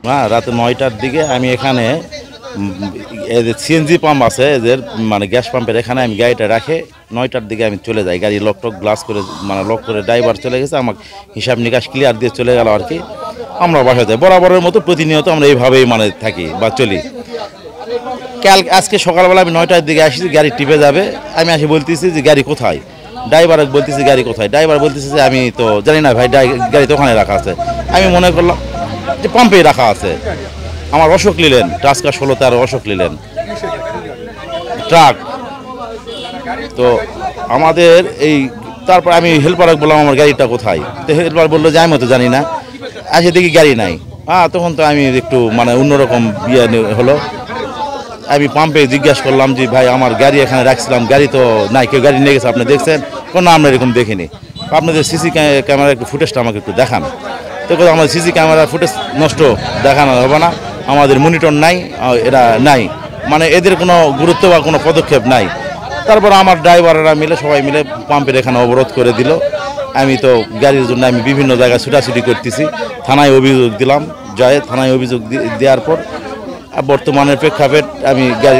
হ্যাঁ, রাতে 9টার দিকে আমি এখানে এদের সিএনজি পাম্প আছে, এদের মানে গ্যাস পাম্পের এখানে আমি গাড়িটা রাখে 9টার দিকে আমি চলে যাই। গাড়ি লক টক গ্লাস করে মানে লক করে ড্রাইভার চলে গেছে, আমাকে হিসাব নিকাশ ক্লিয়ার দিয়ে চলে গেল আর কি। আমরা বাসা যাই বরাবরের মতো, প্রতিনিয়ত আমরা এইভাবেই মানে থাকি বা চলি। আজকে সকালবেলা আমি 9টার দিকে আসছি, গাড়ি টিপে যাবে, আমি আসি বলতেছি যে গাড়ি কোথায়, ড্রাইভার বলতেছি গাড়ি কোথায়, ড্রাইভার বলতেছে যে আমি তো জানি না ভাই, গাড়ি তো ওখানে রাখা আছে। আমি মনে করলাম যে পাম্পেই রাখা আছে। আমার অশোক নিলেন টাস্কা 16 অশোক নিলেন ট্রাক। তো আমাদের এই তারপর আমি হেল্পারকে বললাম আমার গাড়িটা কোথায়, তো হেল্পার বললো যে আমি তো জানি না। আসে দেখি গাড়ি নাই। তখন তো আমি একটু মানে অন্যরকম বিয়ে হলো। আমি পাম্পে জিজ্ঞাসা করলাম যে ভাই আমার গাড়ি এখানে রাখছিলাম, গাড়ি তো নাই, কেউ গাড়ি নিয়ে গেছে, আপনি দেখছেন? কোনো আমরা এরকম দেখিনি। আপনাদের সিসি ক্যামেরার একটু ফুটেজটা আমাকে একটু দেখান। তো আমাদের সিসি ক্যামেরার ফুটেজ নষ্ট দেখানো হবে না, আমাদের মনিটর নাই, এরা নাই, মানে এদের কোনো গুরুত্ব বা কোনো পদক্ষেপ নাই। তারপর আমার ড্রাইভাররা মিলে সবাই মিলে পাম্পের এখানে অবরোধ করে দিল। আমি তো গাড়ির জন্য আমি বিভিন্ন জায়গায় ছুটাছুটি করতেছি, থানায় অভিযোগ দিলাম। জয়ে থানায় অভিযোগ দেওয়ার পর বর্তমানের প্রেক্ষাপট আমি গাড়ি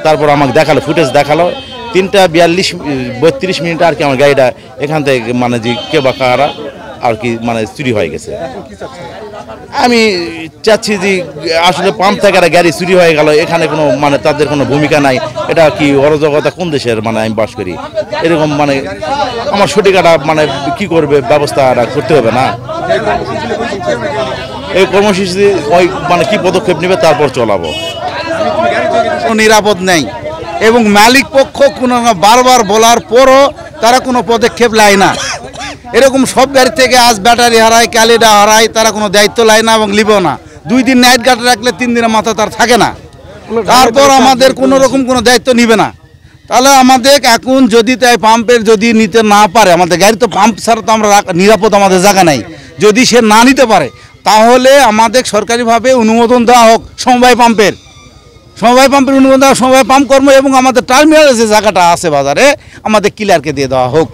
তারপর আমাকে দেখালো, ফুটেজ দেখালো 3:42 মিনিট আর কি আমার গাড়িটা এখান থেকে মানে যে কে বা কারা আর কি মানে চুরি হয়ে গেছে। আমি চাচ্ছি যে আসলে পাম্প থেকে একটা গাড়ি চুরি হয়ে গেল, এখানে কোনো মানে তাদের কোনো ভূমিকা নাই। এটা কি অরাজকতা, কোন দেশের মানে আমি বাস করি? এরকম মানে আমার সঠিক একটা মানে কি করবে, ব্যবস্থা করতে হবে না? এই কর্মসূচি ওই মানে কি পদক্ষেপ নেবে তারপর চলাবো। নিরাপদ নেই এবং মালিক পক্ষ কোনো বারবার বলার পরও তারা কোনো পদক্ষেপ নেয় না। এরকম সব গাড়ি থেকে আজ ব্যাটারি হারায়, ক্যালিডা হারায়, তারা কোনো দায়িত্ব নেয় না এবং লিবেও না। 2 দিন নাইট গার্ড রাখলে 3 দিনের মাথা তার থাকে না, তারপর আমাদের কোনো রকম কোনো দায়িত্ব নিবে না। তাহলে আমাদের এখন যদি তাই পাম্পের যদি নিতে না পারে, আমাদের গাড়ি তো পাম্প ছাড়া তো আমরা নিরাপদ আমাদের জায়গা নাই, যদি সে না নিতে পারে তাহলে আমাদের সরকারিভাবে অনুমোদন দেওয়া হোক সমবায় পাম্পের অনুমোদন দেওয়া, সমবায় পাম্প কর্ম এবং আমাদের টার্মিনালের যে জায়গাটা আছে বাজারে আমাদের ক্লিয়ারকে দিয়ে দেওয়া হোক।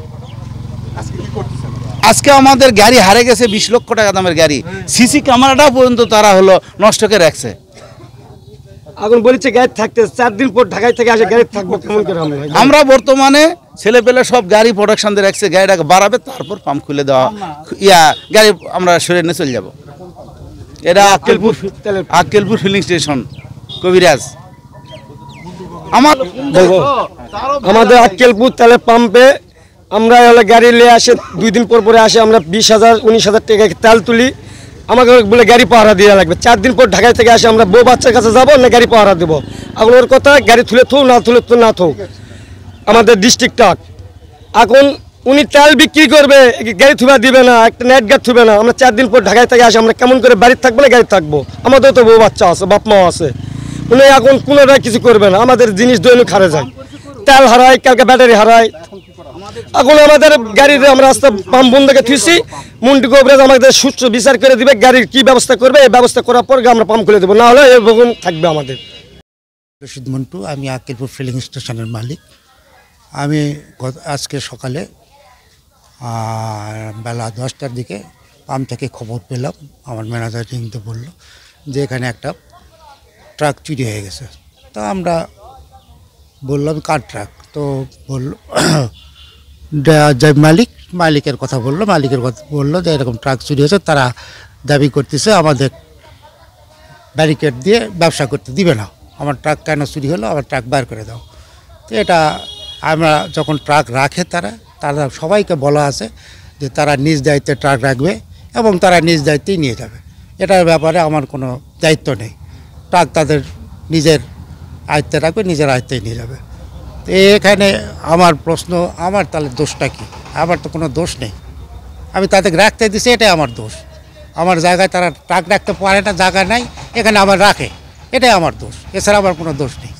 আজকে আমাদের গাড়ি হারে গেছে 20 লক্ষ টাকা দামের গাড়ি, সিসি ক্যামেরাটাও পর্যন্ত তারা হলো নষ্ট করে রাখছে। এখন বলেছে গাড়ি থাকতে 4 দিন পর ঢাকায় থেকে আসে গাড়ি থাকবো কেমন করে? আমরা বর্তমানে ছেলে পেলে সব গাড়ি প্রোডাকশন দিয়ে রাখছে, গাড়িটাকে বাড়াবে তারপর পাম্প খুলে দেওয়া গাড়ি আমরা সরে নিয়ে চলে যাবো। এটা আক্কেলপুর ফিলিং স্টেশন কবিরাজ আমাদের আক্কেলপুর তেলের পাম্পে আমরা গাড়ি নিয়ে আসে 2 দিন পর পরে আসে, আমরা 20,000-19,000 টাকা তেল তুলি, আমাকে বলে গাড়ি পাহারা দেওয়া লাগবে। 4 দিন পর ঢাকায় থেকে আসে, আমরা বউ বাচ্চার কাছে যাবো না গাড়ি পাহারা দেবো। এখন ওর কথা গাড়ি তুলে থো না তুলে তো না থো আমাদের ডিস্ট্রিক্টটা। এখন উনি তেল বিক্রি করবে, গাড়ি থুবা দিবে না, একটা নেট গার্ড থুবে না। আমরা 4 দিন পর ঢাকায় থেকে আসে, আমরা কেমন করে বাড়িতে থাকবো না গাড়ি থাকবো? আমাদের তো বউ বাচ্চা আছে, বাপ মাও আছে, উনি এখন কোনোটাই কিছু করবে না। আমাদের জিনিস দৈনিক হারে যায়, তেল হারায়, কালকে ব্যাটারি হারায়। এখন আমাদের গাড়িতে আমরা রাস্তা পাম্প বন্ধকে থুইছি, মুন্ডি গোবরেজ আমাদের সুস্থ বিচার করে দিবে, গাড়ির কি ব্যবস্থা করবে, এই ব্যবস্থা করার পর আমরা পাম্প খুলে দেবো, না হলে এই ভবন থাকবে আমাদের। রশিদ মন্টু, আমি আক্কেলপুর ফিলিং স্টেশনের মালিক। আমি আজকে সকালে বেলা 10টার দিকে পাম্প থেকে খবর পেলাম, আমার ম্যানেজার রিংতে বললো যে এখানে একটা ট্রাক চুরি হয়ে গেছে। তা আমরা বললাম কার ট্রাক? তো বললো যে মালিকের কথা বললো, মালিকের কথা বললো যে এরকম ট্রাক চুরি হয়েছে, তারা দাবি করতেছে আমাদের ব্যারিকেড দিয়ে ব্যবসা করতে দিবে না। আমার ট্রাক কেন চুরি হলো, আমার ট্রাক বার করে দাও। তো এটা আমরা যখন ট্রাক রাখে তারা সবাইকে বলা আছে যে তারা নিজ দায়িত্বে ট্রাক রাখবে এবং তারা নিজ দায়িত্বেই নিয়ে যাবে। এটার ব্যাপারে আমার কোনো দায়িত্ব নেই, ট্রাক তাদের নিজের আয়ত্তে রাখবে, নিজের আয়ত্তেই নিয়ে যাবে। তো এখানে আমার প্রশ্ন, আমার তাহলে দোষটা কী? আমার তো কোনো দোষ নেই, আমি তাদেরকে রাখতে দিছি, এটাই আমার দোষ। আমার জায়গায় তারা ট্রাক রাখতে পারে না, জায়গা নাই, এখানে আবার রাখে, এটাই আমার দোষ, এছাড়া আমার কোনো দোষ নেই।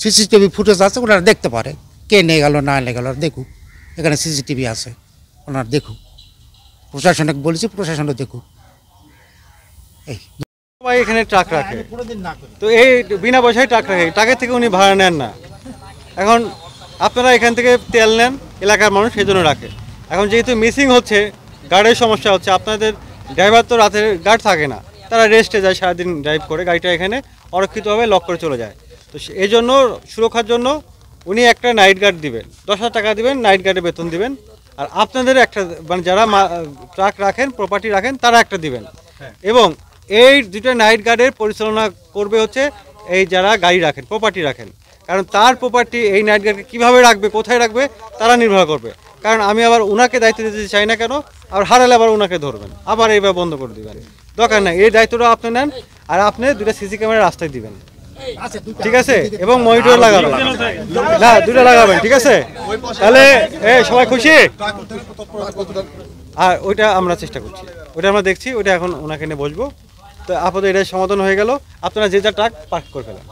সিসিটিভি ফুটেজ আছে, ওনারা দেখতে পারে কে নিয়ে গেল না নিয়ে গেল, দেখুক, এখানে সিসিটিভি আছে, ওনারা দেখুক। প্রশাসনকে বলেছি, প্রশাসনও দেখুক। এই সবাই এখানে ট্রাক রাখে, তো এই বিনা পয়সায় ট্রাক রাখে, ট্রাকের থেকে উনি ভাড়া নেন না। এখন আপনারা এখান থেকে তেল নেন, এলাকার মানুষ সেই জন্য রাখে। এখন যেহেতু মিসিং হচ্ছে, গার্ডের সমস্যা হচ্ছে, আপনাদের ড্রাইভার তো রাতের গার্ড থাকে না, তারা রেস্টে যায়, সারাদিন ড্রাইভ করে গাড়িটা এখানে অরক্ষিতভাবে লক করে চলে যায়। তো এই জন্য সুরক্ষার জন্য উনি একটা নাইট গার্ড দিবেন, 10,000 টাকা দিবেন, নাইট গার্ডের বেতন দিবেন। আর আপনাদের একটা মানে যারা ট্রাক রাখেন, প্রপার্টি রাখেন, তারা একটা দিবেন। এবং এই দুটো নাইট গার্ডের পরিচালনা করবে হচ্ছে এই যারা গাড়ি রাখেন, প্রপার্টি রাখেন। কারণ তার প্রপার্টি এই নাইট গার্ডকে কীভাবে রাখবে, কোথায় রাখবে, তারা নির্ভর করবে। কারণ আমি আবার ওনাকে দায়িত্ব দিতে চাই না কেন, আর হারালে আবার ওনাকে ধরবেন, আবার এইভাবে বন্ধ করে দিবেন, দরকার নাই। এই দায়িত্বটা আপনি নেন, আর আপনি দুটো সিসি ক্যামেরা রাস্তায় দিবেন, ঠিক আছে? এবং মনিটর লাগাবেন, না দুটো লাগাবেন, ঠিক আছে? তাহলে সবাই খুশি? আর ওইটা আমরা চেষ্টা করছি, ওইটা আমরা দেখছি, ওইটা এখন ওনাকে নিয়ে বসবো। তো আপাতত এটা সমাধান হয়ে গেল, আপনারা যে যা ট্রাক পার্ক করে ফেলেন।